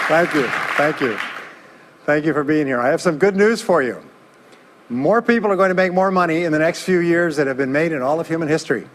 Thank you. Thank you. Thank you for being here. I have some good news for you. More people are going to make more money in the next few years than have been made in all of human history.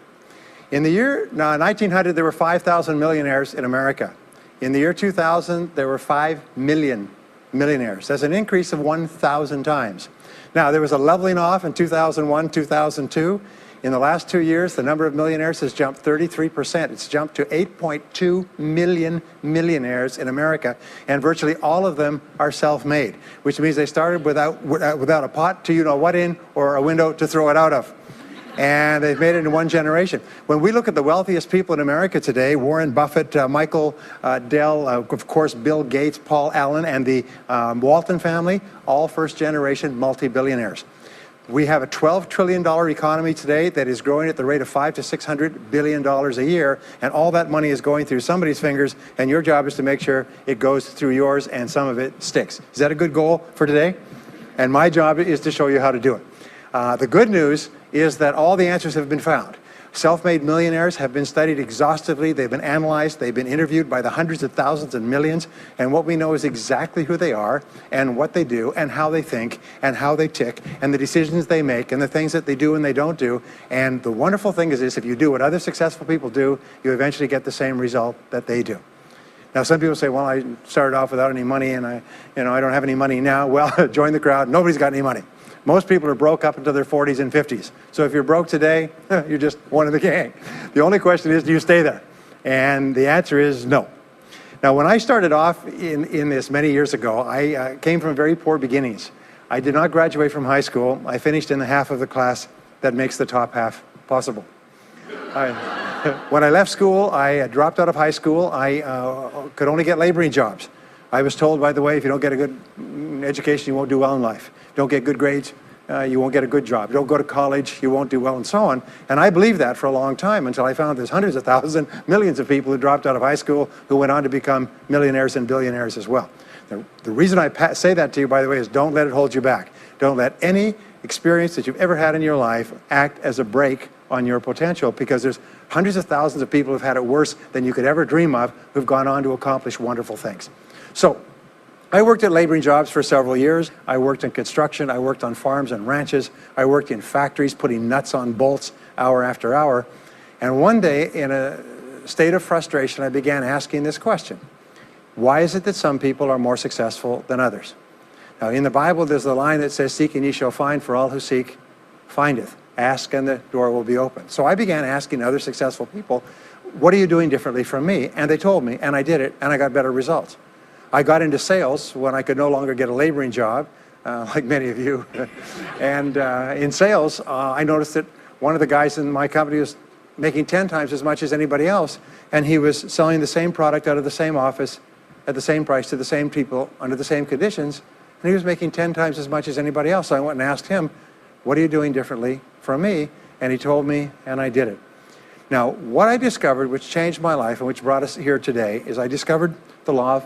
In the year 1900, there were 5,000 millionaires in America. In the year 2000, there were 5 million millionaires. That's an increase of 1,000 times. Now, there was a leveling off in 2001, 2002. In the last 2 years, the number of millionaires has jumped 33%. It's jumped to 8.2 million millionaires in America, and virtually all of them are self-made, which means they started without a pot to you-know-what in or a window to throw it out of. And they've made it in one generation. When we look at the wealthiest people in America today, Warren Buffett, Michael Dell, of course, Bill Gates, Paul Allen, and the Walton family, all first-generation multi-billionaires. We have a $12 trillion economy today that is growing at the rate of $500 to $600 billion a year, and all that money is going through somebody's fingers, and your job is to make sure it goes through yours and some of it sticks. Is that a good goal for today? And my job is to show you how to do it. The good news is that all the answers have been found. Self-made millionaires have been studied exhaustively. They've been analyzed. They've been interviewed by the hundreds of thousands and millions. And what we know is exactly who they are and what they do and how they think and how they tick and the decisions they make and the things that they do and they don't do. And the wonderful thing is this: if you do what other successful people do, you eventually get the same result that they do. Now, some people say, well, I started off without any money and I don't have any money now. Well, join the crowd. Nobody's got any money. Most people are broke up until their 40s and 50s. So if you're broke today, you're just one of the gang. The only question is, do you stay there? And the answer is no. Now, when I started off in this many years ago, I came from very poor beginnings. I did not graduate from high school. I finished in the half of the class that makes the top half possible. When I left school, I dropped out of high school. I could only get laboring jobs. I was told, by the way, if you don't get a good education, you won't do well in life. Don't get good grades, you won't get a good job. Don't go to college, you won't do well, and so on. And I believed that for a long time until I found there's hundreds of thousands, millions of people who dropped out of high school who went on to become millionaires and billionaires as well. The reason I say that to you, by the way, is don't let it hold you back. Don't let any experience that you've ever had in your life act as a brake on your potential, because there's hundreds of thousands of people who've had it worse than you could ever dream of, who've gone on to accomplish wonderful things. So, I worked at laboring jobs for several years. I worked in construction. I worked on farms and ranches. I worked in factories putting nuts on bolts hour after hour. And one day, in a state of frustration, I began asking this question: why is it that some people are more successful than others? Now, in the Bible, there's the line that says, "Seek and ye shall find, for all who seek findeth. Ask and the door will be open." So I began asking other successful people, what are you doing differently from me? And they told me, and I did it, and I got better results. I got into sales when I could no longer get a laboring job, like many of you. And in sales, I noticed that one of the guys in my company was making 10 times as much as anybody else, and he was selling the same product out of the same office at the same price to the same people under the same conditions, and he was making 10 times as much as anybody else. So I went and asked him, what are you doing differently from me? And he told me, and I did it. Now, what I discovered, which changed my life and which brought us here today, is I discovered the law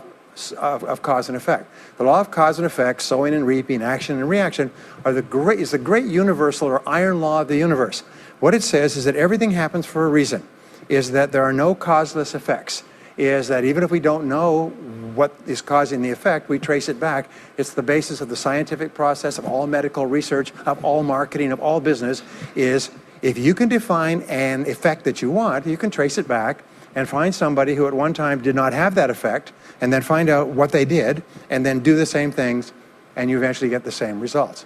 of cause and effect. The law of cause and effect, sowing and reaping, action and reaction, is the great universal or iron law of the universe. What it says is that everything happens for a reason, is that there are no causeless effects, is that even if we don't know what is causing the effect, we trace it back. It's the basis of the scientific process, of all medical research, of all marketing, of all business, is if you can define an effect that you want, you can trace it back and find somebody who at one time did not have that effect, and then find out what they did, and then do the same things, and you eventually get the same results.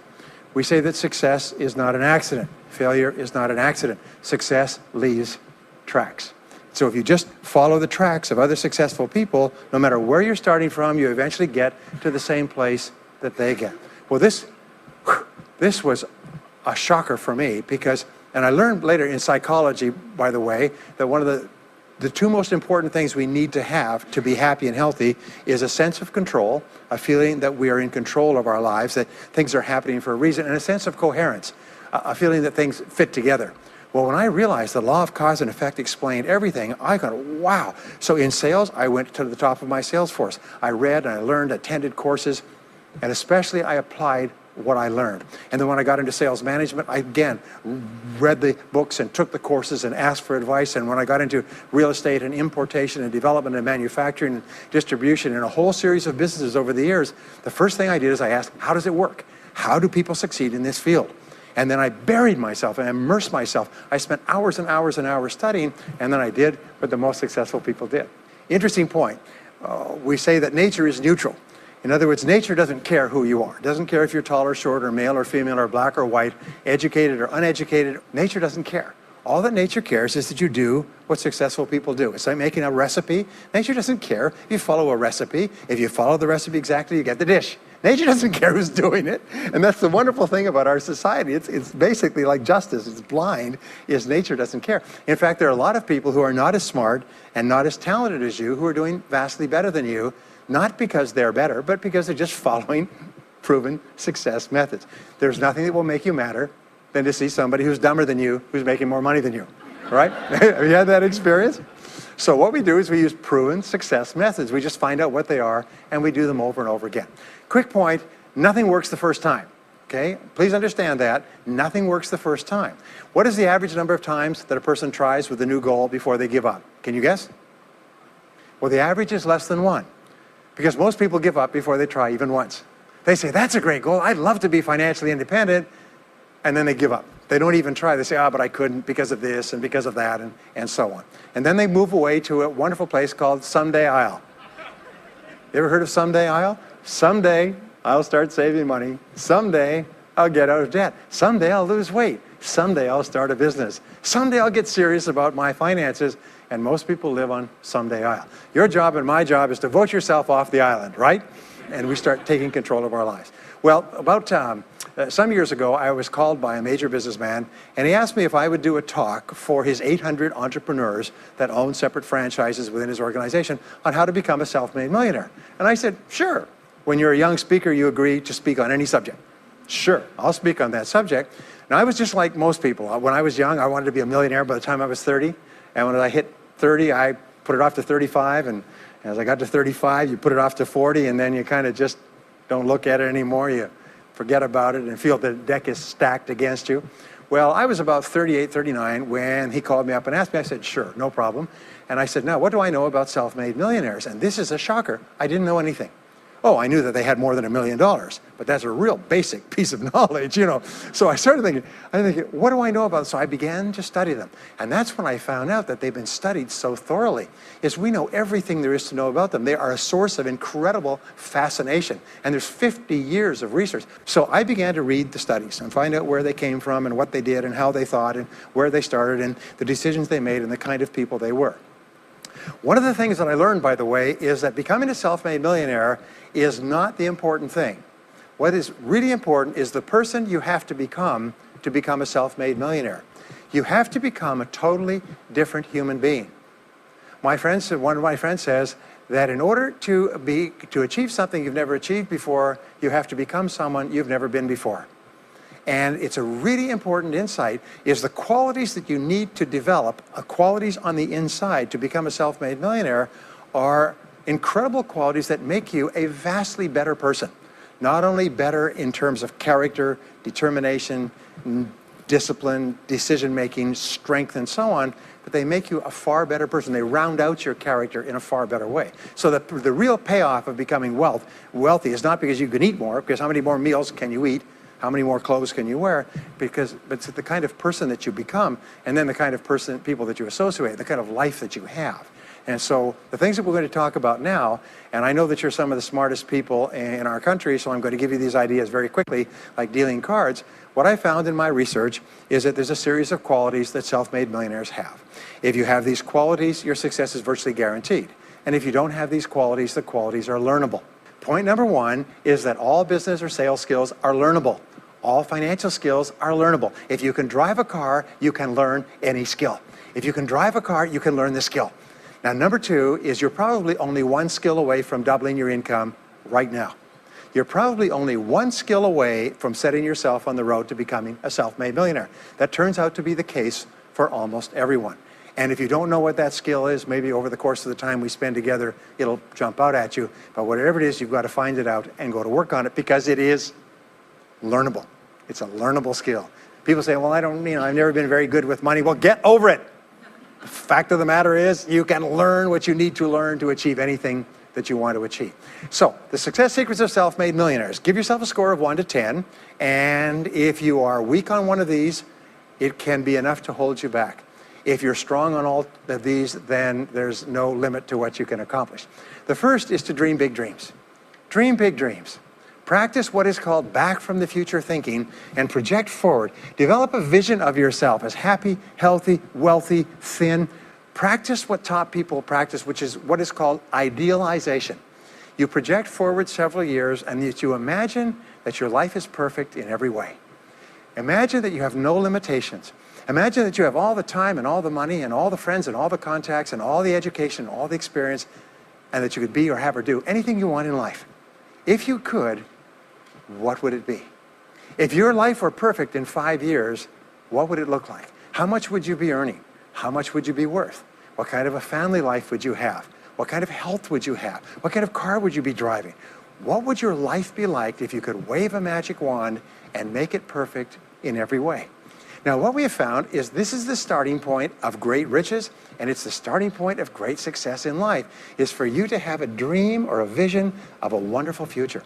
We say that success is not an accident. Failure is not an accident. Success leaves tracks. So if you just follow the tracks of other successful people, no matter where you're starting from, you eventually get to the same place that they get. Well, this was a shocker for me, because, and I learned later in psychology, by the way, that one of the two most important things we need to have to be happy and healthy is a sense of control, a feeling that we are in control of our lives, that things are happening for a reason, and a sense of coherence, a feeling that things fit together. Well, when I realized the law of cause and effect explained everything, I thought, wow. So in sales, I went to the top of my sales force. I read and I learned, attended courses, and especially I applied what I learned. And then when I got into sales management, I again read the books and took the courses and asked for advice. And when I got into real estate and importation and development and manufacturing and distribution and a whole series of businesses over the years, the first thing I did is I asked, how does it work? How do people succeed in this field? And then I buried myself and immersed myself. I spent hours and hours and hours studying, and then I did what the most successful people did. Interesting point. We say that nature is neutral. In other words, nature doesn't care who you are. It doesn't care if you're tall or short or male or female or black or white, educated or uneducated. Nature doesn't care. All that nature cares is that you do what successful people do. It's like making a recipe. Nature doesn't care if you follow a recipe. If you follow the recipe exactly, you get the dish. Nature doesn't care who's doing it. And that's the wonderful thing about our society. It's basically like justice. It's blind, is nature doesn't care. In fact, there are a lot of people who are not as smart and not as talented as you who are doing vastly better than you, not because they're better, but because they're just following proven success methods. There's nothing that will make you madder than to see somebody who's dumber than you, who's making more money than you, right? Have you had that experience? So what we do is we use proven success methods. We just find out what they are, and we do them over and over again. Quick point, nothing works the first time, okay? Please understand that. Nothing works the first time. What is the average number of times that a person tries with a new goal before they give up? Can you guess? Well, the average is less than 1. Because most people give up before they try even once. They say, that's a great goal. I'd love to be financially independent. And then they give up. They don't even try. They say, but I couldn't because of this and because of that and so on. And then they move away to a wonderful place called Someday I'll. You ever heard of Someday I'll? Someday I'll start saving money. Someday I'll get out of debt. Someday I'll lose weight. Someday I'll start a business. Someday I'll get serious about my finances. And most people live on Someday I'll. Your job and my job is to vote yourself off the island, right? And we start taking control of our lives. Well, about some years ago, I was called by a major businessman, and he asked me if I would do a talk for his 800 entrepreneurs that own separate franchises within his organization on how to become a self-made millionaire. And I said, sure. When you're a young speaker, you agree to speak on any subject. Sure, I'll speak on that subject. Now, I was just like most people. When I was young, I wanted to be a millionaire by the time I was 30. And when I hit 30, I put it off to 35, and as I got to 35, you put it off to 40, and then you kind of just don't look at it anymore. You forget about it and feel the deck is stacked against you. Well, I was about 38, 39 when he called me up and asked me. I said, sure, no problem. And I said, now, what do I know about self-made millionaires? And this is a shocker. I didn't know anything. Oh, I knew that they had more than $1 million, but that's a real basic piece of knowledge, you know. So I started thinking, what do I know about them? So I began to study them. And that's when I found out that they've been studied so thoroughly, is we know everything there is to know about them. They are a source of incredible fascination. And there's 50 years of research. So I began to read the studies and find out where they came from and what they did and how they thought and where they started and the decisions they made and the kind of people they were. One of the things that I learned, by the way, is that becoming a self-made millionaire is not the important thing. What is really important is the person you have to become a self-made millionaire. You have to become a totally different human being. One of my friends says that in order to achieve something you've never achieved before, you have to become someone you've never been before. And it's a really important insight, is the qualities that you need to develop, qualities on the inside to become a self-made millionaire, are incredible qualities that make you a vastly better person. Not only better in terms of character, determination, discipline, decision-making, strength, and so on, but they make you a far better person. They round out your character in a far better way. So the real payoff of becoming wealthy is not because you can eat more, because how many more meals can you eat? How many more clothes can you wear? But it's the kind of person that you become, and then the kind of people that you associate, the kind of life that you have. And so the things that we're going to talk about now, and I know that you're some of the smartest people in our country, so I'm going to give you these ideas very quickly, like dealing cards. What I found in my research is that there's a series of qualities that self-made millionaires have. If you have these qualities, your success is virtually guaranteed. And if you don't have these qualities, the qualities are learnable. Point number one is that all business or sales skills are learnable. All financial skills are learnable. If you can drive a car, you can learn any skill. If you can drive a car, you can learn the skill. Now, number two is you're probably only one skill away from doubling your income right now. You're probably only one skill away from setting yourself on the road to becoming a self-made millionaire. That turns out to be the case for almost everyone. And if you don't know what that skill is, maybe over the course of the time we spend together, it'll jump out at you. But whatever it is, you've got to find it out and go to work on it, because it is learnable. It's a learnable skill. People say, well, I've never been very good with money. Well, get over it. The fact of the matter is, you can learn what you need to learn to achieve anything that you want to achieve. So, the success secrets of self-made millionaires. Give yourself a score of 1 to 10, and if you are weak on one of these, it can be enough to hold you back. If you're strong on all of these, then there's no limit to what you can accomplish. The first is to dream big dreams. Dream big dreams. Practice what is called back from the future thinking and project forward. Develop a vision of yourself as happy, healthy, wealthy, thin. Practice what top people practice, which is what is called idealization. You project forward several years and that you imagine that your life is perfect in every way. Imagine that you have no limitations. Imagine that you have all the time and all the money and all the friends and all the contacts and all the education and all the experience, and that you could be or have or do anything you want in life. If you could, what would it be? If your life were perfect in 5 years, what would it look like? How much would you be earning? How much would you be worth? What kind of a family life would you have? What kind of health would you have? What kind of car would you be driving? What would your life be like if you could wave a magic wand and make it perfect in every way? Now, what we have found is this is the starting point of great riches, and it's the starting point of great success in life, is for you to have a dream or a vision of a wonderful future.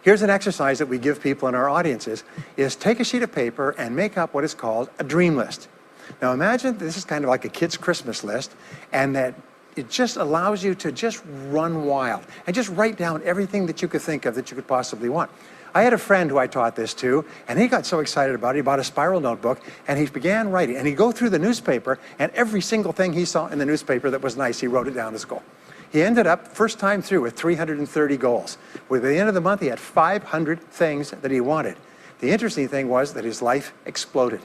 Here's an exercise that we give people in our audiences, is take a sheet of paper and make up what is called a dream list. Now imagine this is kind of like a kid's Christmas list, and that it just allows you to just run wild and just write down everything that you could think of that you could possibly want. I had a friend who I taught this to, and he got so excited about it, he bought a spiral notebook, and he began writing. And he'd go through the newspaper, and every single thing he saw in the newspaper that was nice, he wrote it down as a goal. He ended up, first time through, with 330 goals. With the end of the month, he had 500 things that he wanted. The interesting thing was that his life exploded.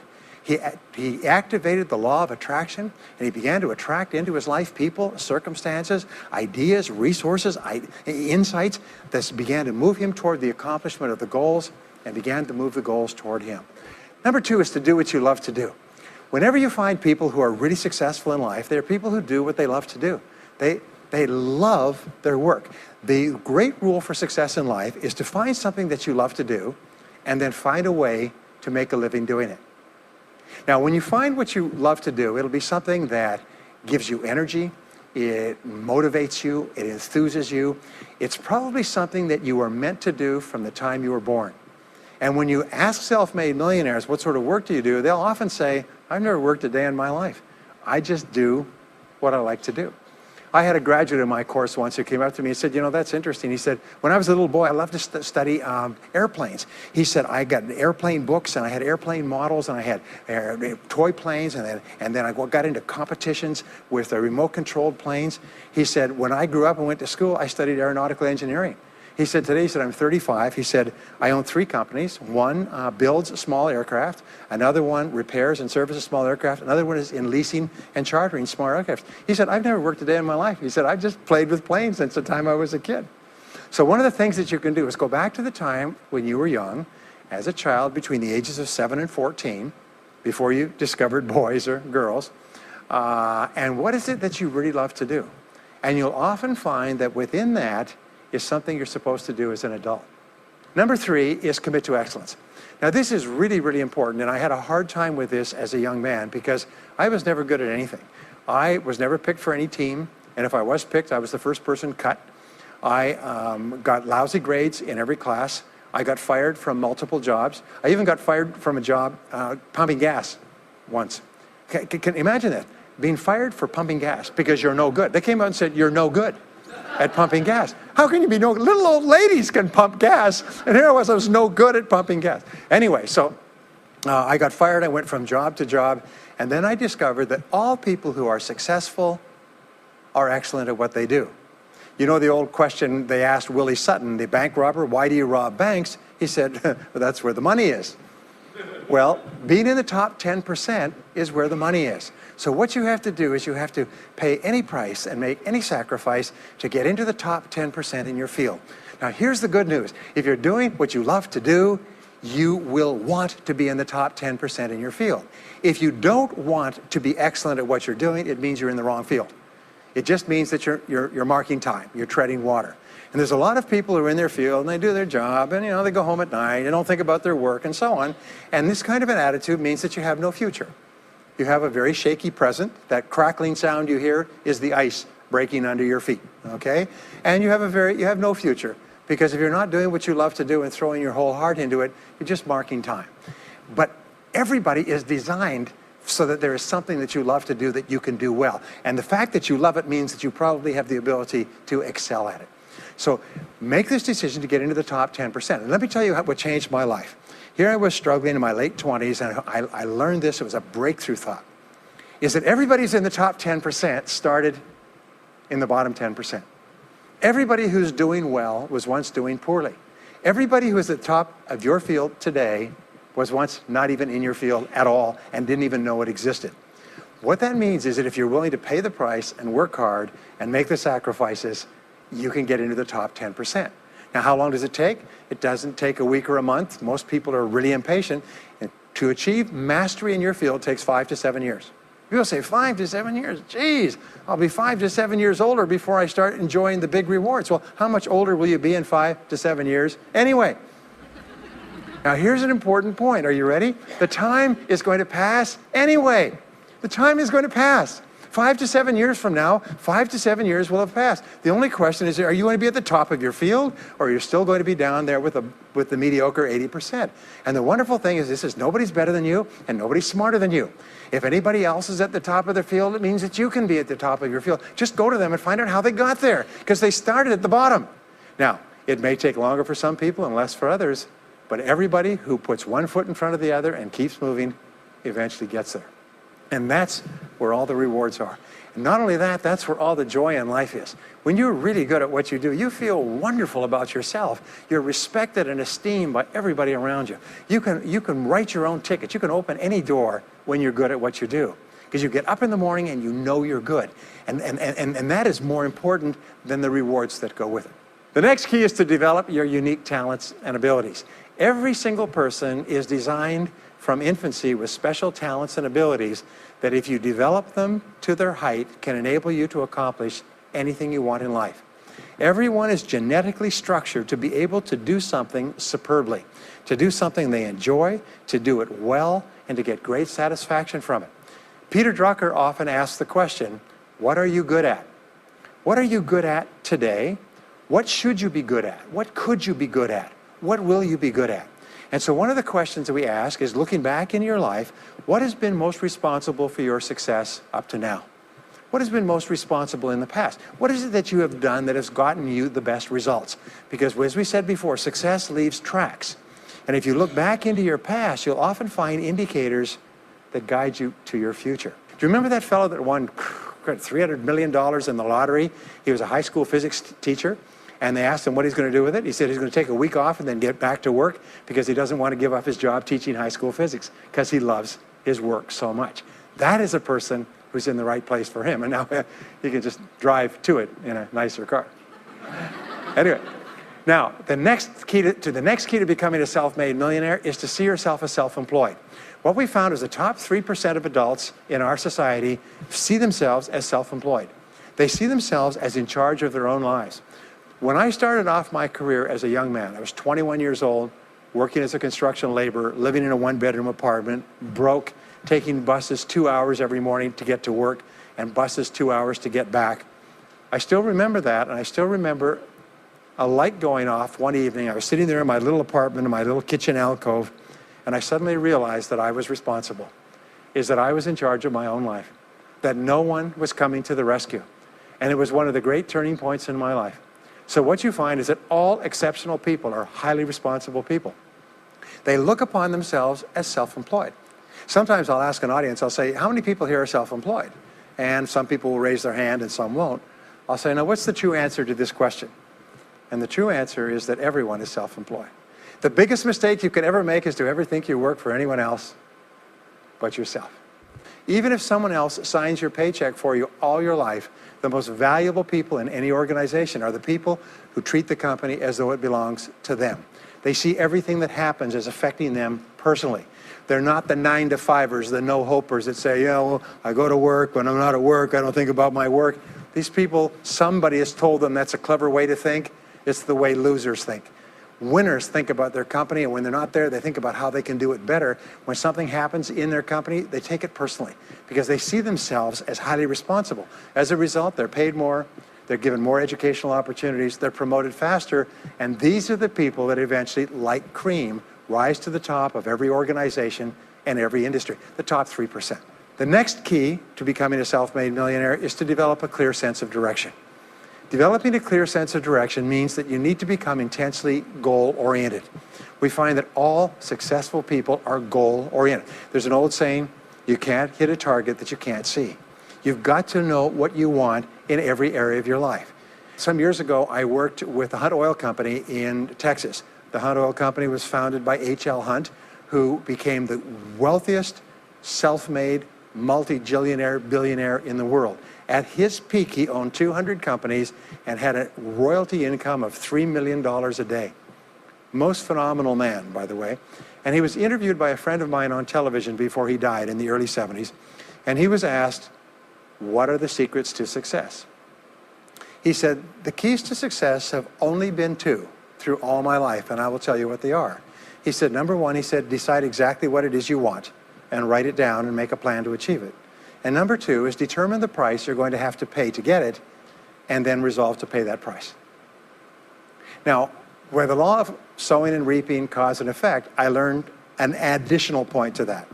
He activated the law of attraction, and he began to attract into his life people, circumstances, ideas, resources, insights that began to move him toward the accomplishment of the goals and began to move the goals toward him. Number 2 is to do what you love to do. Whenever you find people who are really successful in life, they're people who do what they love to do. They love their work. The great rule for success in life is to find something that you love to do and then find a way to make a living doing it. Now, when you find what you love to do, it'll be something that gives you energy, it motivates you, it enthuses you. It's probably something that you were meant to do from the time you were born. And when you ask self-made millionaires, what sort of work do you do? They'll often say, I've never worked a day in my life. I just do what I like to do. I had a graduate in my course once who came up to me and said, that's interesting. He said, when I was a little boy, I loved to study airplanes. He said, I got airplane books, and I had airplane models, and I had toy planes, and then I got into competitions with remote-controlled planes. He said, when I grew up and went to school, I studied aeronautical engineering. He said, today, I'm 35. He said, I own 3 companies. One builds small aircraft. Another one repairs and services small aircraft. Another one is in leasing and chartering small aircraft. He said, I've never worked a day in my life. He said, I've just played with planes since the time I was a kid. So one of the things that you can do is go back to the time when you were young, as a child between the ages of 7 and 14, before you discovered boys or girls, and what is it that you really love to do? And you'll often find that within that is something you're supposed to do as an adult. Number 3 is commit to excellence. Now this is really, really important, and I had a hard time with this as a young man because I was never good at anything. I was never picked for any team, and if I was picked, I was the first person cut. I got lousy grades in every class. I got fired from multiple jobs. I even got fired from a job pumping gas once. Can you imagine that? Being fired for pumping gas because you're no good. They came out and said, you're no good at pumping gas. How can you be no good? Little old ladies can pump gas, and here I was no good at pumping gas. Anyway, so I got fired. I went from job to job, and then I discovered that all people who are successful are excellent at what they do. You know the old question they asked Willie Sutton, the bank robber, why do you rob banks? He said, well, that's where the money is. Well, being in the top 10% is where the money is. So what you have to do is you have to pay any price and make any sacrifice to get into the top 10% in your field. Now here's the good news. If you're doing what you love to do, you will want to be in the top 10% in your field. If you don't want to be excellent at what you're doing, it means you're in the wrong field. It just means that you're marking time, you're treading water. And there's a lot of people who are in their field and they do their job and they go home at night, they don't think about their work and so on. And this kind of an attitude means that you have no future. You have a very shaky present. That crackling sound you hear is the ice breaking under your feet, okay? And you have no future, because if you're not doing what you love to do and throwing your whole heart into it, you're just marking time. But everybody is designed so that there is something that you love to do that you can do well. And the fact that you love it means that you probably have the ability to excel at it. So make this decision to get into the top 10%. And let me tell you what changed my life. Here I was struggling in my late 20s, and I learned this. It was a breakthrough thought. Is that everybody's in the top 10% started in the bottom 10%. Everybody who's doing well was once doing poorly. Everybody who is at the top of your field today was once not even in your field at all and didn't even know it existed. What that means is that if you're willing to pay the price and work hard and make the sacrifices, you can get into the top 10%. Now, how long does it take? It doesn't take a week or a month. Most people are really impatient. And to achieve mastery in your field takes 5 to 7 years. People say 5 to 7 years. Geez, I'll be 5 to 7 years older before I start enjoying the big rewards. Well, how much older will you be in 5 to 7 years anyway? Now, here's an important point. Are you ready? The time is going to pass anyway. The time is going to pass. 5 to 7 years from now, 5 to 7 years will have passed. The only question is, are you going to be at the top of your field, or you're still going to be down there with the mediocre 80%? And the wonderful thing is this is nobody's better than you, and nobody's smarter than you. If anybody else is at the top of their field, it means that you can be at the top of your field. Just go to them and find out how they got there, because they started at the bottom. Now, it may take longer for some people and less for others, but everybody who puts one foot in front of the other and keeps moving eventually gets there. And that's where all the rewards are. And not only that, that's where all the joy in life is. When you're really good at what you do, you feel wonderful about yourself. You're respected and esteemed by everybody around you. You can write your own ticket. You can open any door when you're good at what you do. Because you get up in the morning and you know you're good. And that is more important than the rewards that go with it. The next key is to develop your unique talents and abilities. Every single person is designed from infancy with special talents and abilities that, if you develop them to their height, can enable you to accomplish anything you want in life. Everyone is genetically structured to be able to do something superbly, to do something they enjoy, to do it well, and to get great satisfaction from it. Peter Drucker often asks the question, what are you good at? What are you good at today? What should you be good at? What could you be good at? What will you be good at? And so one of the questions that we ask is, looking back in your life, what has been most responsible for your success up to now? What has been most responsible in the past? What is it that you have done that has gotten you the best results? Because as we said before, success leaves tracks. And if you look back into your past, you'll often find indicators that guide you to your future. Do you remember that fellow that won $300 million in the lottery? He was a high school physics teacher. And they asked him what he's going to do with it. He said he's going to take a week off and then get back to work, because he doesn't want to give up his job teaching high school physics, because he loves his work so much. That is a person who's in the right place for him. And now he can just drive to it in a nicer car. Anyway, now the next key to becoming a self-made millionaire is to see yourself as self-employed. What we found is the top 3% of adults in our society see themselves as self-employed. They see themselves as in charge of their own lives. When I started off my career as a young man, I was 21 years old, working as a construction laborer, living in a one-bedroom apartment, broke, taking buses 2 hours every morning to get to work, and buses 2 hours to get back. I still remember that, and I still remember a light going off one evening. I was sitting there in my little apartment, in my little kitchen alcove, and I suddenly realized that I was responsible, that I was in charge of my own life, that no one was coming to the rescue. And it was one of the great turning points in my life. So what you find is that all exceptional people are highly responsible people. They look upon themselves as self-employed. Sometimes I'll ask an audience, I'll say, how many people here are self-employed? And some people will raise their hand and some won't. I'll say, now what's the true answer to this question? And the true answer is that everyone is self-employed. The biggest mistake you could ever make is to ever think you work for anyone else but yourself. Even if someone else signs your paycheck for you all your life, the most valuable people in any organization are the people who treat the company as though it belongs to them. They see everything that happens as affecting them personally. They're not the 9-to-5ers, the no-hopers that say, yeah, well, I go to work. When I'm not at work, I don't think about my work. These people, somebody has told them that's a clever way to think, It's the way losers think. Winners think about their company, and when they're not there, they think about how they can do it better. When something happens in their company, they take it personally because they see themselves as highly responsible. As a result, they're paid more, they're given more educational opportunities, they're promoted faster, and these are the people that eventually, like cream, rise to the top of every organization and every industry, the top 3%. The next key to becoming a self-made millionaire is to develop a clear sense of direction. Developing a clear sense of direction means that you need to become intensely goal-oriented. We find that all successful people are goal-oriented. There's an old saying, you can't hit a target that you can't see. You've got to know what you want in every area of your life. Some years ago, I worked with the Hunt Oil Company in Texas. The Hunt Oil Company was founded by H.L. Hunt, who became the wealthiest, self-made, multi-jillionaire billionaire in the world. At his peak, he owned 200 companies and had a royalty income of $3 million a day. Most phenomenal man, by the way. And he was interviewed by a friend of mine on television before he died in the early 70s. And he was asked, what are the secrets to success? He said, the keys to success have only been two through all my life, and I will tell you what they are. He said, number one, he said, decide exactly what it is you want and write it down and make a plan to achieve it. And number two is determine the price you're going to have to pay to get it, and then resolve to pay that price. Now, where the law of sowing and reaping cause and effect, I learned an additional point to that.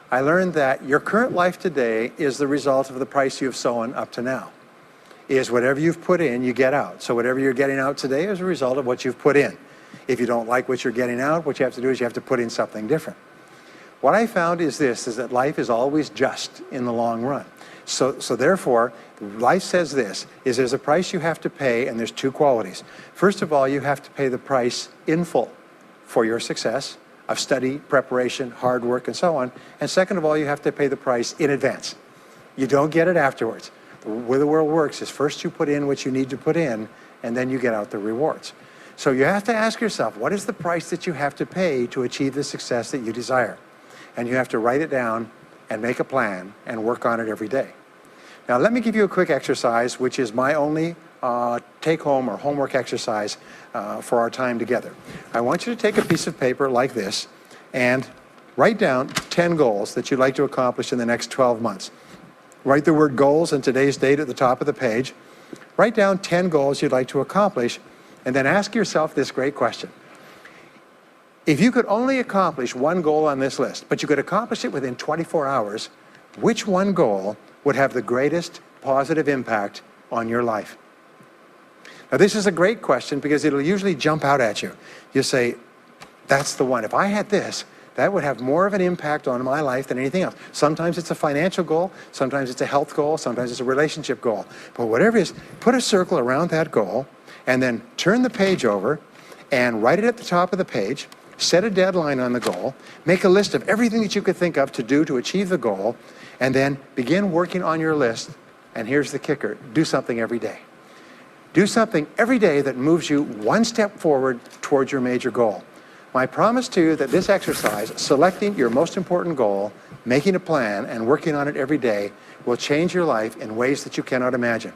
I learned that your current life today is the result of the price you've sown up to now. Is whatever you've put in, you get out. So whatever you're getting out today is a result of what you've put in. If you don't like what you're getting out, what you have to do is you have to put in something different. What I found is this, is that life is always just in the long run. So therefore, life says this, is there's a price you have to pay, and there's two qualities. First of all, you have to pay the price in full for your success of study, preparation, hard work, and so on. And second of all, you have to pay the price in advance. You don't get it afterwards. The way the world works is first you put in what you need to put in, and then you get out the rewards. So you have to ask yourself, what is the price that you have to pay to achieve the success that you desire? And you have to write it down and make a plan and work on it every day. Now let me give you a quick exercise, which is my only take-home or homework exercise for our time together. I want you to take a piece of paper like this and write down 10 goals that you'd like to accomplish in the next 12 months. Write the word goals and today's date at the top of the page. Write down 10 goals you'd like to accomplish, and then ask yourself this great question. If you could only accomplish one goal on this list, but you could accomplish it within 24 hours, which one goal would have the greatest positive impact on your life? Now this is a great question because it'll usually jump out at you. You say, that's the one. If I had this, that would have more of an impact on my life than anything else. Sometimes it's a financial goal, sometimes it's a health goal, sometimes it's a relationship goal. But whatever it is, put a circle around that goal and then turn the page over and write it at the top of the page. Set a deadline on the goal, make a list of everything that you could think of to do to achieve the goal, and then begin working on your list. And here's the kicker, do something every day. Do something every day that moves you one step forward towards your major goal. My promise to you that this exercise, selecting your most important goal, making a plan, and working on it every day, will change your life in ways that you cannot imagine.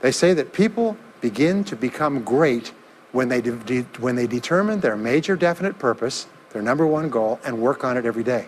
They say that people begin to become great when they determine their major definite purpose, their number one goal, and work on it every day.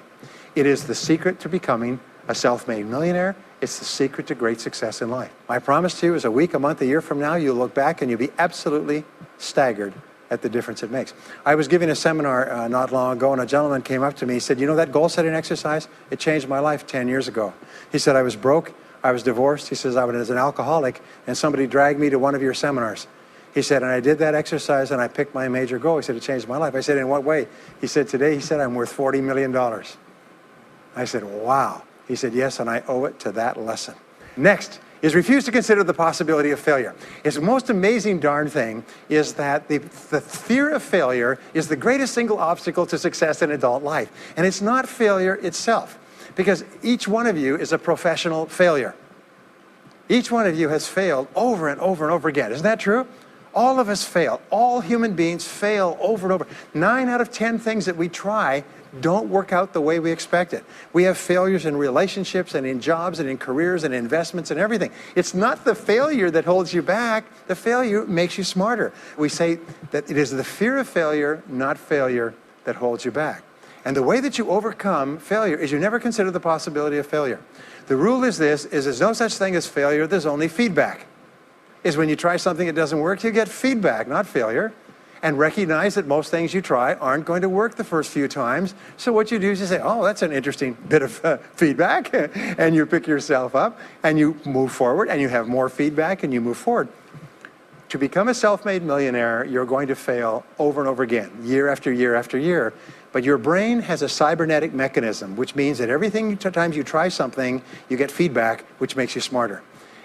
It is the secret to becoming a self-made millionaire. It's the secret to great success in life. My promise to you is a week, a month, a year from now, you'll look back and you'll be absolutely staggered at the difference it makes. I was giving a seminar not long ago, and a gentleman came up to me. He said, you know that goal-setting exercise? It changed my life 10 years ago. He said, I was broke, I was divorced. He says, I was an alcoholic, and somebody dragged me to one of your seminars. He said, and I did that exercise and I picked my major goal. He said, it changed my life. I said, in what way? He said, today, he said, I'm worth $40 million. I said, wow. He said, yes, and I owe it to that lesson. Next is refuse to consider the possibility of failure. It's the most amazing darn thing is that the fear of failure is the greatest single obstacle to success in adult life. And it's not failure itself, because each one of you is a professional failure. Each one of you has failed over and over and over again. Isn't that true? All of us fail. All human beings fail over and over. 9 out of 10 things that we try don't work out the way we expected. We have failures in relationships and in jobs and in careers and investments and everything. It's not the failure that holds you back. The failure makes you smarter. We say that it is the fear of failure, not failure, that holds you back. And the way that you overcome failure is you never consider the possibility of failure. The rule is this, is there's no such thing as failure, there's only feedback. Is when you try something that doesn't work, you get feedback, not failure. And recognize that most things you try aren't going to work the first few times. So what you do is you say, oh, that's an interesting bit of feedback. And you pick yourself up and you move forward and you have more feedback and you move forward. To become a self-made millionaire, you're going to fail over and over again, year after year after year. But your brain has a cybernetic mechanism, which means that every time you try something, you get feedback, which makes you smarter.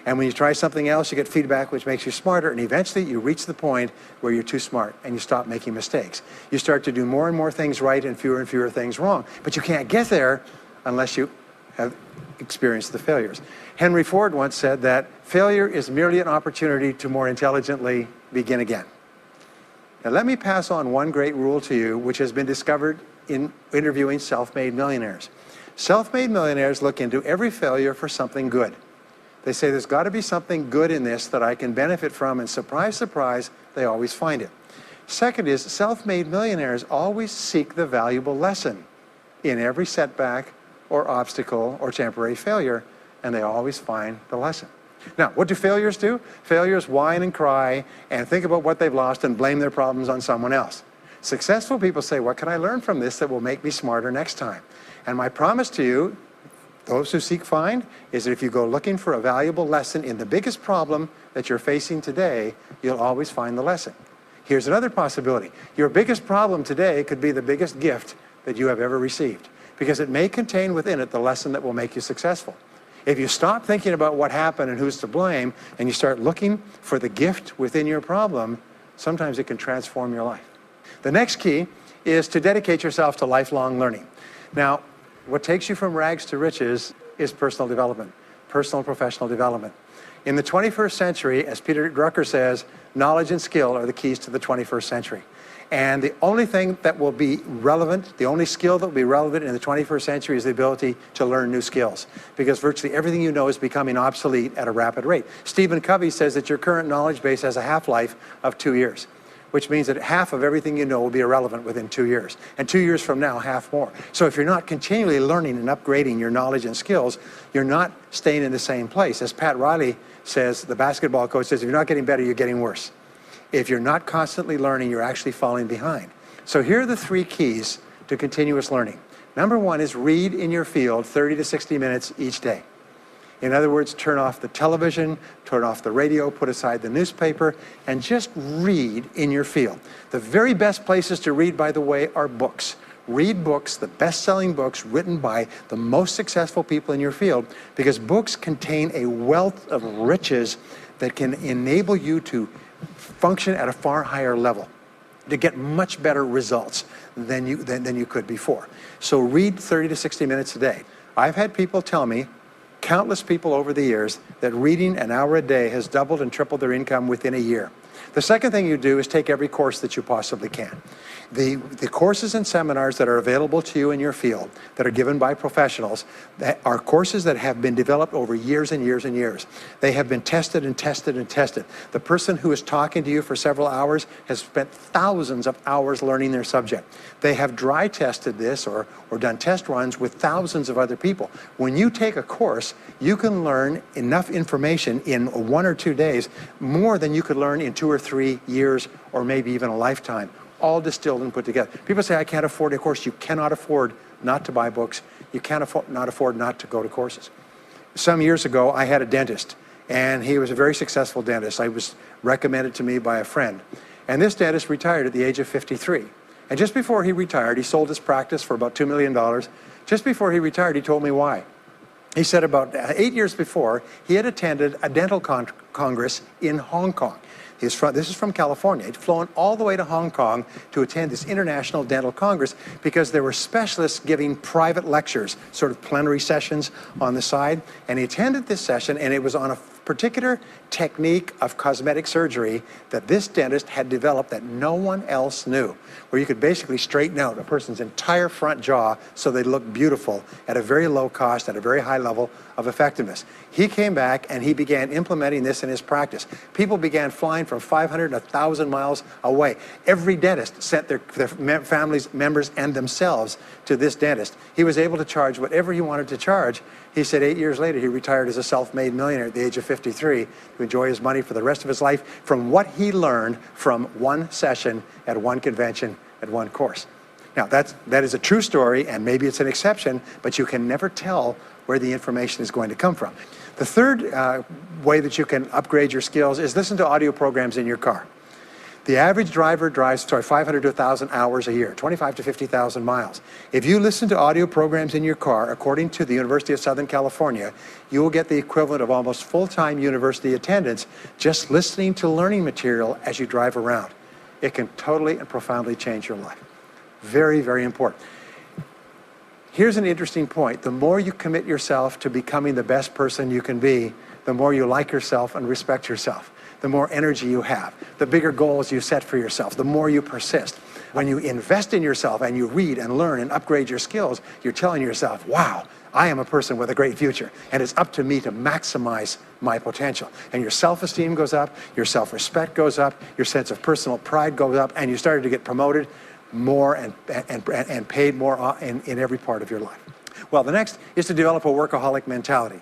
And when you try something else, you get feedback, which makes you smarter. And eventually, you reach the point where you're too smart and you stop making mistakes. You start to do more and more things right and fewer things wrong. But you can't get there unless you have experienced the failures. Henry Ford once said that failure is merely an opportunity to more intelligently begin again. Now, let me pass on one great rule to you, which has been discovered in interviewing self-made millionaires. Self-made millionaires look into every failure for something good. They say there's got to be something good in this that I can benefit from, and surprise, surprise, they always find it. Second is, self-made millionaires always seek the valuable lesson in every setback or obstacle or temporary failure, and they always find the lesson. Now, what do failures do? Failures whine and cry and think about what they've lost and blame their problems on someone else. Successful people say, what can I learn from this that will make me smarter next time? And my promise to you, those who seek find, is that if you go looking for a valuable lesson in the biggest problem that you're facing today, you'll always find the lesson. Here's another possibility. Your biggest problem today could be the biggest gift that you have ever received, because it may contain within it the lesson that will make you successful. If you stop thinking about what happened and who's to blame, and you start looking for the gift within your problem, sometimes it can transform your life. The next key is to dedicate yourself to lifelong learning. Now, what takes you from rags to riches is personal development, personal and professional development. In the 21st century, as Peter Drucker says, knowledge and skill are the keys to the 21st century. And the only thing that will be relevant, the only skill that will be relevant in the 21st century is the ability to learn new skills, because virtually everything you know is becoming obsolete at a rapid rate. Stephen Covey says that your current knowledge base has a half-life of 2 years, which means that half of everything you know will be irrelevant within 2 years. And 2 years from now, half more. So if you're not continually learning and upgrading your knowledge and skills, you're not staying in the same place. As Pat Riley says, the basketball coach says, if you're not getting better, you're getting worse. If you're not constantly learning, you're actually falling behind. So here are the 3 keys to continuous learning. Number 1 is read in your field 30 to 60 minutes each day. In other words, turn off the television, turn off the radio, put aside the newspaper, and just read in your field. The very best places to read, by the way, are books. Read books, the best-selling books written by the most successful people in your field, because books contain a wealth of riches that can enable you to function at a far higher level, to get much better results than you could before. So read 30 to 60 minutes a day. I've had people tell me, countless people over the years, that reading an hour a day has doubled and tripled their income within a year. The second thing you do is take every course that you possibly can. The courses and seminars that are available to you in your field that are given by professionals that are courses that have been developed over years and years and years. They have been tested and tested and tested. The person who is talking to you for several hours has spent thousands of hours learning their subject. They have dry tested this or done test runs with thousands of other people. When you take a course, you can learn enough information in 1 or 2 days, more than you could learn in 2 or 3 years or maybe even a lifetime, all distilled and put together. People say, I can't afford a course. You cannot afford not to buy books. You can't afford not to go to courses. Some years ago, I had a dentist, and he was a very successful dentist. I was recommended to me by a friend. And this dentist retired at the age of 53. And just before he retired, he sold his practice for about $2 million. Just before he retired, he told me why. He said about 8 years before, he had attended a dental congress in Hong Kong. This is from California. He'd flown all the way to Hong Kong to attend this international dental congress because there were specialists giving private lectures, sort of plenary sessions on the side. And he attended this session, and it was on a particular technique of cosmetic surgery that this dentist had developed that no one else knew, where you could basically straighten out a person's entire front jaw so they look beautiful at a very low cost, at a very high level of effectiveness. He came back and he began implementing this in his practice. People began flying from 500 and 1,000 miles away. Every dentist sent their families, members, and themselves to this dentist. He was able to charge whatever he wanted to charge. He said 8 years later, he retired as a self-made millionaire at the age of 53 to enjoy his money for the rest of his life from what he learned from one session at one convention at one course. Now, that is a true story, and maybe it's an exception, but you can never tell where the information is going to come from. The third way that you can upgrade your skills is listen to audio programs in your car. The average driver drives 500 to 1,000 hours a year, 25 to 50,000 miles. If you listen to audio programs in your car, according to the University of Southern California, you will get the equivalent of almost full-time university attendance just listening to learning material as you drive around. It can totally and profoundly change your life. Very, very important. Here's an interesting point. The more you commit yourself to becoming the best person you can be, the more you like yourself and respect yourself. The more energy you have, the bigger goals you set for yourself, the more you persist. When you invest in yourself and you read and learn and upgrade your skills, you're telling yourself, wow, I am a person with a great future, and it's up to me to maximize my potential. And your self-esteem goes up, your self-respect goes up, your sense of personal pride goes up, and you started to get promoted more and paid more in every part of your life. Well, the next is to develop a workaholic mentality.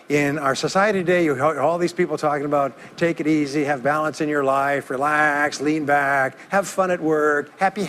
In our society today, you hear all these people talking about take it easy, have balance in your life, relax, lean back, have fun at work, happy,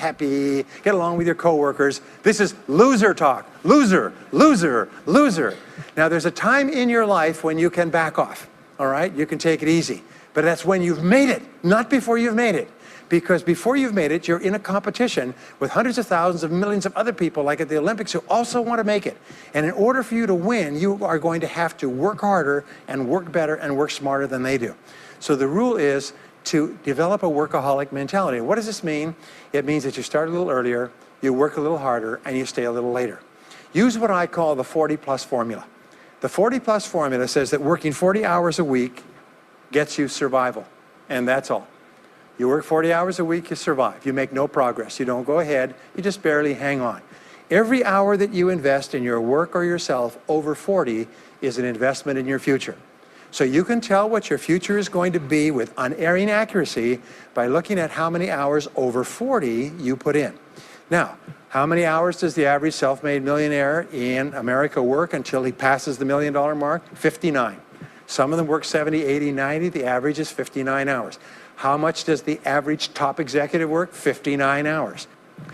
get along with your coworkers. This is loser talk. Loser, loser, loser. Now, there's a time in your life when you can back off, all right? You can take it easy. But that's when you've made it, not before you've made it. Because before you've made it, you're in a competition with hundreds of thousands of millions of other people, like at the Olympics, who also want to make it. And in order for you to win, you are going to have to work harder and work better and work smarter than they do. So the rule is to develop a workaholic mentality. And what does this mean? It means that you start a little earlier, you work a little harder, and you stay a little later. Use what I call the 40-plus formula. The 40-plus formula says that working 40 hours a week gets you survival, and that's all. You work 40 hours a week, you survive. You make no progress. You don't go ahead. You just barely hang on. Every hour that you invest in your work or yourself over 40 is an investment in your future. So you can tell what your future is going to be with unerring accuracy by looking at how many hours over 40 you put in. Now, how many hours does the average self-made millionaire in America work until he passes the $1 million mark? 59. Some of them work 70, 80, 90. The average is 59 hours. How much does the average top executive work? 59 hours.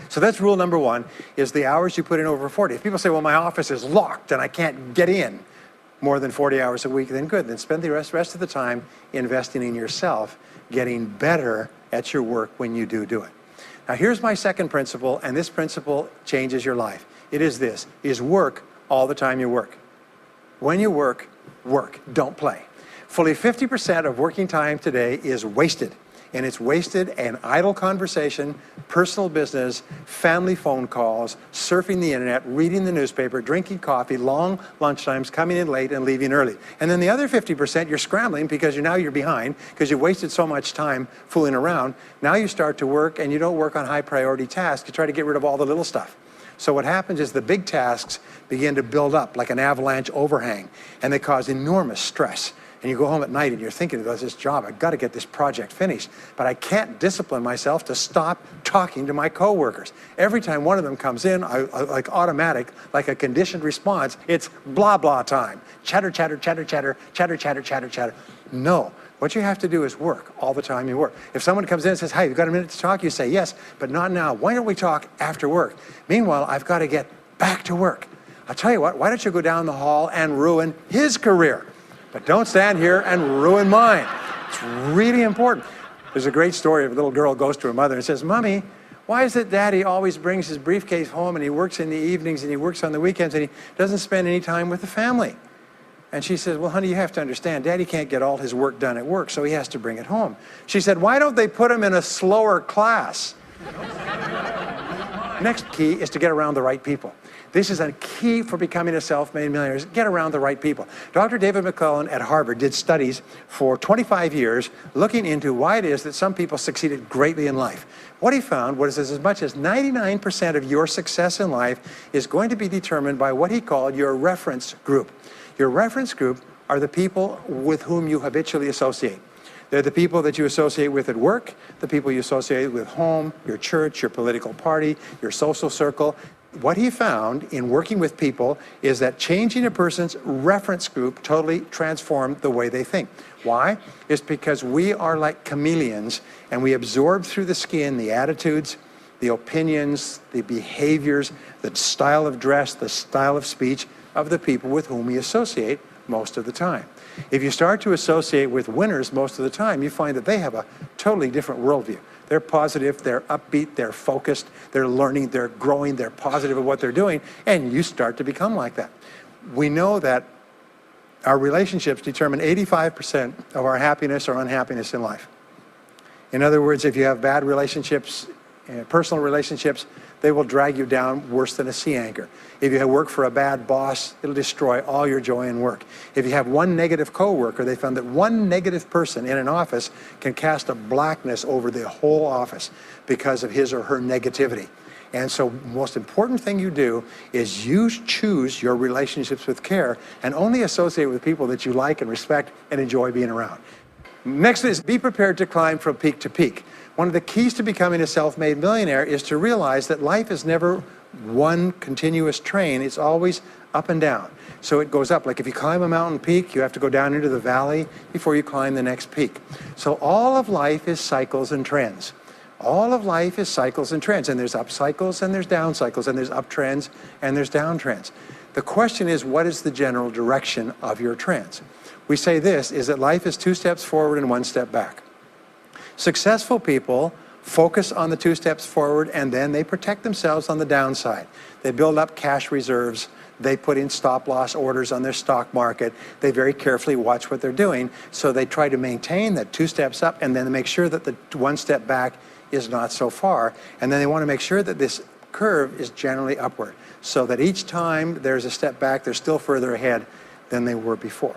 So that's rule number one, is the hours you put in over 40. If people say, well, my office is locked and I can't get in more than 40 hours a week, then good. Then spend the rest of the time investing in yourself, getting better at your work when you do it. Now, here's my second principle, and this principle changes your life. It is this, is work all the time you work. When you work, work, don't play. Fully 50% of working time today is wasted. And it's wasted in idle conversation, personal business, family phone calls, surfing the internet, reading the newspaper, drinking coffee, long lunchtimes, coming in late and leaving early. And then the other 50%, you're scrambling because now you're behind because you wasted so much time fooling around. Now you start to work and you don't work on high priority tasks. You try to get rid of all the little stuff. So what happens is the big tasks begin to build up like an avalanche overhang, and they cause enormous stress. And you go home at night and you're thinking about this job, I've got to get this project finished, but I can't discipline myself to stop talking to my coworkers. Every time one of them comes in, I like automatic, like a conditioned response, it's blah, blah time. Chatter, chatter, chatter, chatter, chatter, chatter, chatter, chatter. No, what you have to do is work all the time you work. If someone comes in and says, hey, you've got a minute to talk, you say, yes, but not now. Why don't we talk after work? Meanwhile, I've got to get back to work. I'll tell you what, why don't you go down the hall and ruin his career? But don't stand here and ruin mine. It's really important. There's a great story of a little girl goes to her mother and says, Mommy, why is it Daddy always brings his briefcase home and he works in the evenings and he works on the weekends and he doesn't spend any time with the family? And she says, well, honey, you have to understand, Daddy can't get all his work done at work, so he has to bring it home. She said, why don't they put him in a slower class? Next key is to get around the right people. This is a key for becoming a self-made millionaire, is get around the right people. Dr. David McClellan at Harvard did studies for 25 years looking into why it is that some people succeeded greatly in life. What he found was as much as 99% of your success in life is going to be determined by what he called your reference group. Your reference group are the people with whom you habitually associate. They're the people that you associate with at work, the people you associate with home, your church, your political party, your social circle. What he found in working with people is that changing a person's reference group totally transformed the way they think. Why? It's because we are like chameleons, and we absorb through the skin the attitudes, the opinions, the behaviors, the style of dress, the style of speech of the people with whom we associate most of the time. If you start to associate with winners most of the time, you find that they have a totally different worldview. They're positive, they're upbeat, they're focused, they're learning, they're growing, they're positive at what they're doing, and you start to become like that. We know that our relationships determine 85% of our happiness or unhappiness in life. In other words, if you have bad relationships, personal relationships, they will drag you down worse than a sea anchor. If you work for a bad boss, it'll destroy all your joy in work. If you have one negative coworker, they found that one negative person in an office can cast a blackness over the whole office because of his or her negativity. And so the most important thing you do is you choose your relationships with care and only associate with people that you like and respect and enjoy being around. Next is be prepared to climb from peak to peak. One of the keys to becoming a self-made millionaire is to realize that life is never one continuous train. It's always up and down. So it goes up. Like if you climb a mountain peak, you have to go down into the valley before you climb the next peak. So all of life is cycles and trends. All of life is cycles and trends. And there's up cycles and there's down cycles and there's up trends and there's down trends. The question is, what is the general direction of your trends? We say this, is that life is 2 steps forward and 1 step back. Successful people focus on the 2 steps forward, and then they protect themselves on the downside. They build up cash reserves. They put in stop loss orders on their stock market. They very carefully watch what they're doing. So they try to maintain that 2 steps up, and then they make sure that the 1 step back is not so far. And then they want to make sure that this curve is generally upward, so that each time there's a step back, they're still further ahead than they were before.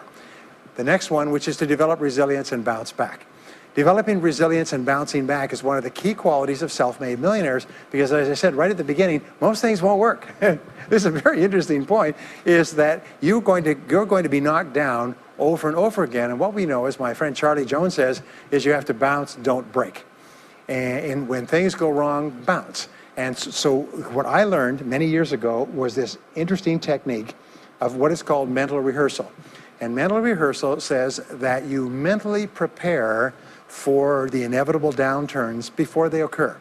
The next one, which is to develop resilience and bounce back. Developing resilience and bouncing back is one of the key qualities of self-made millionaires, because as I said right at the beginning, most things won't work. This is a very interesting point, is that you're going to be knocked down over and over again. And what we know, as my friend Charlie Jones says, is you have to bounce, don't break. And when things go wrong, bounce. And so what I learned many years ago was this interesting technique of what is called mental rehearsal. And mental rehearsal says that you mentally prepare for the inevitable downturns before they occur.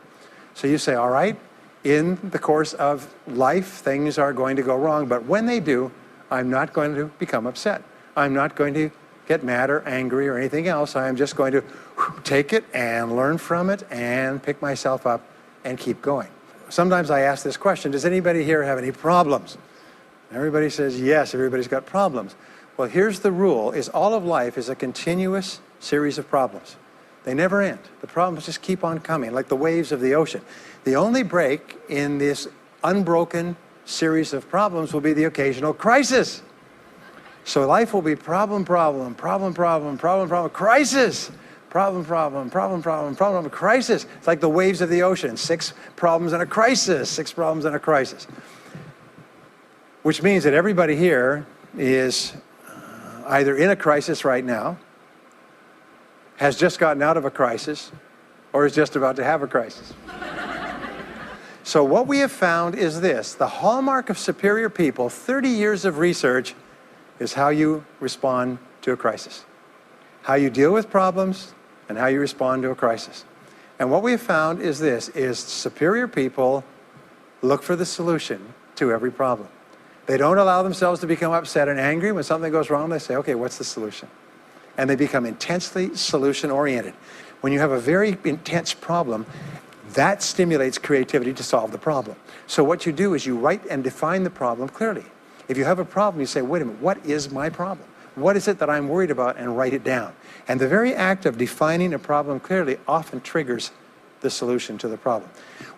So you say, all right, in the course of life, things are going to go wrong, but when they do, I'm not going to become upset. I'm not going to get mad or angry or anything else. I'm just going to take it and learn from it and pick myself up and keep going. Sometimes I ask this question, does anybody here have any problems? Everybody says yes, everybody's got problems. Well, here's the rule, is all of life is a continuous series of problems. They never end. The problems just keep on coming, like the waves of the ocean. The only break in this unbroken series of problems will be the occasional crisis. So life will be problem, problem, problem, problem, problem, problem, crisis. Problem, problem, problem, problem, problem, crisis. It's like the waves of the ocean. 6 problems and a crisis. 6 problems and a crisis. Which means that everybody here is either in a crisis right now, has just gotten out of a crisis, or is just about to have a crisis. So what we have found is this: the hallmark of superior people, 30 years of research, is how you respond to a crisis. How you deal with problems and how you respond to a crisis. And what we have found is this, is superior people look for the solution to every problem. They don't allow themselves to become upset and angry. When something goes wrong, they say, okay, what's the solution? And they become intensely solution-oriented. When you have a very intense problem, that stimulates creativity to solve the problem. So what you do is you write and define the problem clearly. If you have a problem, you say, wait a minute, what is my problem? What is it that I'm worried about? And write it down. And the very act of defining a problem clearly often triggers the solution to the problem.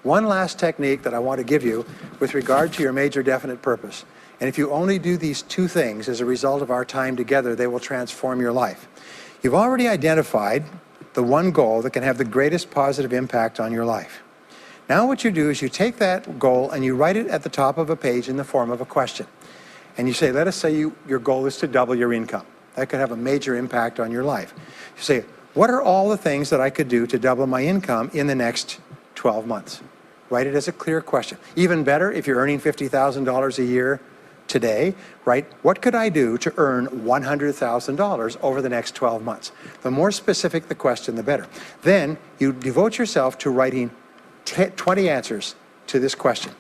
One last technique that I want to give you with regard to your major definite purpose. And if you only do these two things as a result of our time together, they will transform your life. You've already identified the one goal that can have the greatest positive impact on your life. Now what you do is you take that goal and you write it at the top of a page in the form of a question. And you say, let us say your goal is to double your income. That could have a major impact on your life. You say, what are all the things that I could do to double my income in the next 12 months? Write it as a clear question. Even better, if you're earning $50,000 a year today, write, what could I do to earn $100,000 over the next 12 months? The more specific the question, the better. Then you devote yourself to writing 20 answers to this question.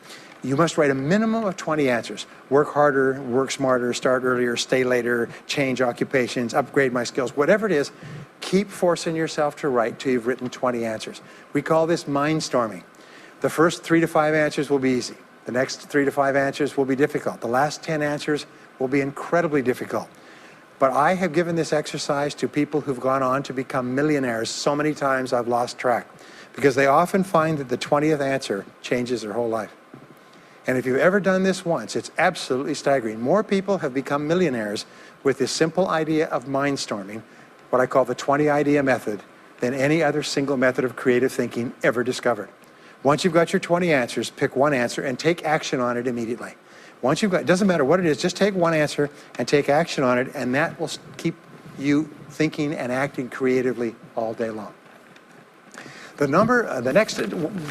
You must write a minimum of 20 answers. Work harder, work smarter, start earlier, stay later, change occupations, upgrade my skills, whatever it is, keep forcing yourself to write till you've written 20 answers. We call this mindstorming. The first 3 to 5 answers will be easy. The next 3 to 5 answers will be difficult. The last 10 answers will be incredibly difficult. But I have given this exercise to people who've gone on to become millionaires so many times I've lost track, because they often find that the 20th answer changes their whole life. And if you've ever done this once, it's absolutely staggering. More people have become millionaires with this simple idea of mindstorming, what I call the 20 idea method, than any other single method of creative thinking ever discovered. Once you've got your 20 answers, pick one answer and take action on it immediately. Once you've got, it doesn't matter what it is, just take one answer and take action on it, and that will keep you thinking and acting creatively all day long. The next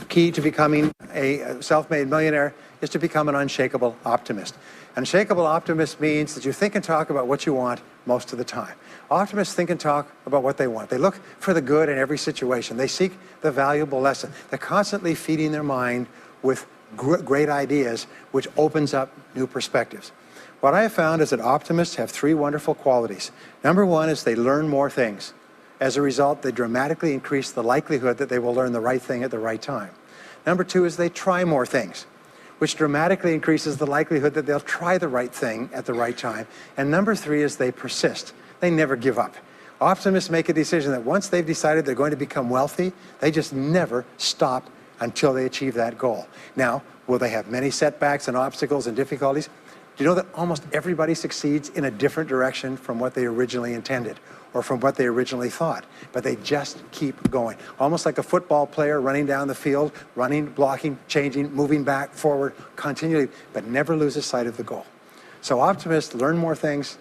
key to becoming a self-made millionaire is to become an unshakable optimist. An unshakable optimist means that you think and talk about what you want most of the time. Optimists think and talk about what they want. They look for the good in every situation. They seek the valuable lesson. They're constantly feeding their mind with great ideas, which opens up new perspectives. What I have found is that optimists have 3 wonderful qualities. Number 1 is they learn more things. As a result, they dramatically increase the likelihood that they will learn the right thing at the right time. Number 2 is they try more things, which dramatically increases the likelihood that they'll try the right thing at the right time. And number 3 is they persist. They never give up. Optimists make a decision that once they've decided they're going to become wealthy, they just never stop until they achieve that goal. Now, will they have many setbacks and obstacles and difficulties? Do you know that almost everybody succeeds in a different direction from what they originally intended or from what they originally thought? But they just keep going. Almost like a football player running down the field, running, blocking, changing, moving back, forward, continually, but never loses sight of the goal. So optimists learn more things,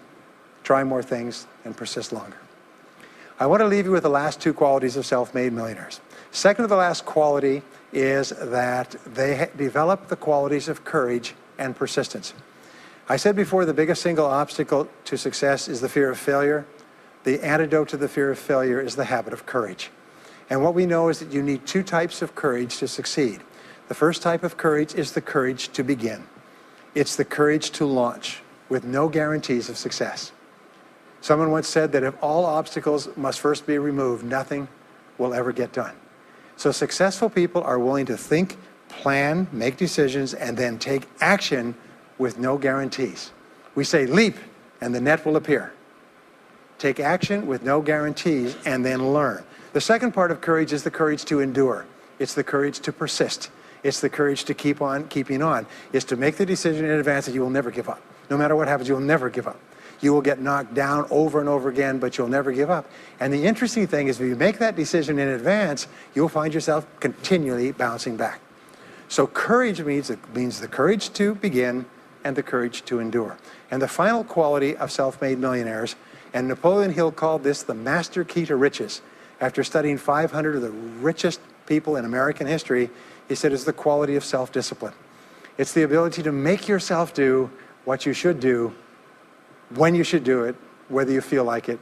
try more things, and persist longer. I want to leave you with the last 2 qualities of self-made millionaires. Second to the last quality is that they develop the qualities of courage and persistence. I said before, the biggest single obstacle to success is the fear of failure. The antidote to the fear of failure is the habit of courage. And what we know is that you need 2 types of courage to succeed. The first type of courage is the courage to begin. It's the courage to launch with no guarantees of success. Someone once said that if all obstacles must first be removed, nothing will ever get done. So successful people are willing to think, plan, make decisions, and then take action with no guarantees. We say leap and the net will appear. Take action with no guarantees and then learn. The second part of courage is the courage to endure. It's the courage to persist. It's the courage to keep on keeping on. It's to make the decision in advance that you will never give up. No matter what happens, you will never give up. You will get knocked down over and over again, but you'll never give up. And the interesting thing is if you make that decision in advance, you'll find yourself continually bouncing back. So courage means the courage to begin and the courage to endure. And the final quality of self-made millionaires, and Napoleon Hill called this the master key to riches. After studying 500 of the richest people in American history, he said it's the quality of self-discipline. It's the ability to make yourself do what you should do, when you should do it, whether you feel like it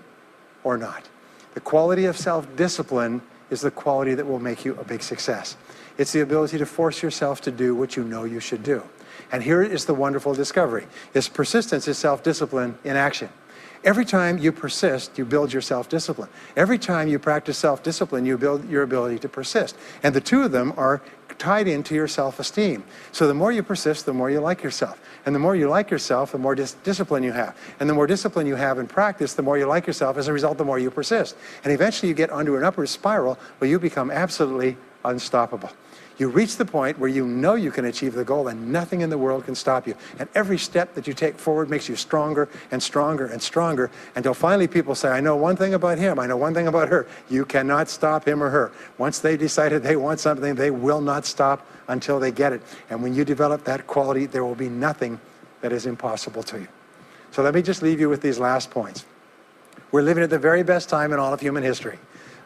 or not. The quality of self-discipline is the quality that will make you a big success. It's the ability to force yourself to do what you know you should do. And here is the wonderful discovery. Is persistence is self-discipline in action. Every time you persist, you build your self-discipline. Every time you practice self-discipline, you build your ability to persist. And the 2 of them are tied into your self-esteem. So the more you persist, the more you like yourself. And the more you like yourself, the more discipline you have. And the more discipline you have in practice, the more you like yourself. As a result, the more you persist. And eventually you get onto an upward spiral where you become absolutely unstoppable. You reach the point where you know you can achieve the goal and nothing in the world can stop you. And every step that you take forward makes you stronger and stronger and stronger until finally people say, I know one thing about him, I know one thing about her. You cannot stop him or her. Once they decided they want something, they will not stop until they get it. And when you develop that quality, there will be nothing that is impossible to you. So let me just leave you with these last points. We're living at the very best time in all of human history.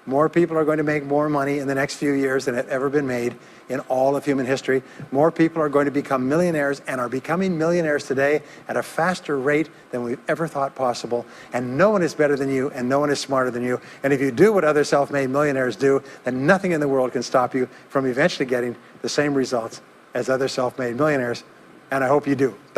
More people are going to make more money in the next few years than have ever been made in all of human history. More people are going to become millionaires and are becoming millionaires today at a faster rate than we've ever thought possible. And no one is better than you and no one is smarter than you. And if you do what other self-made millionaires do, then nothing in the world can stop you from eventually getting the same results as other self-made millionaires. And I hope you do.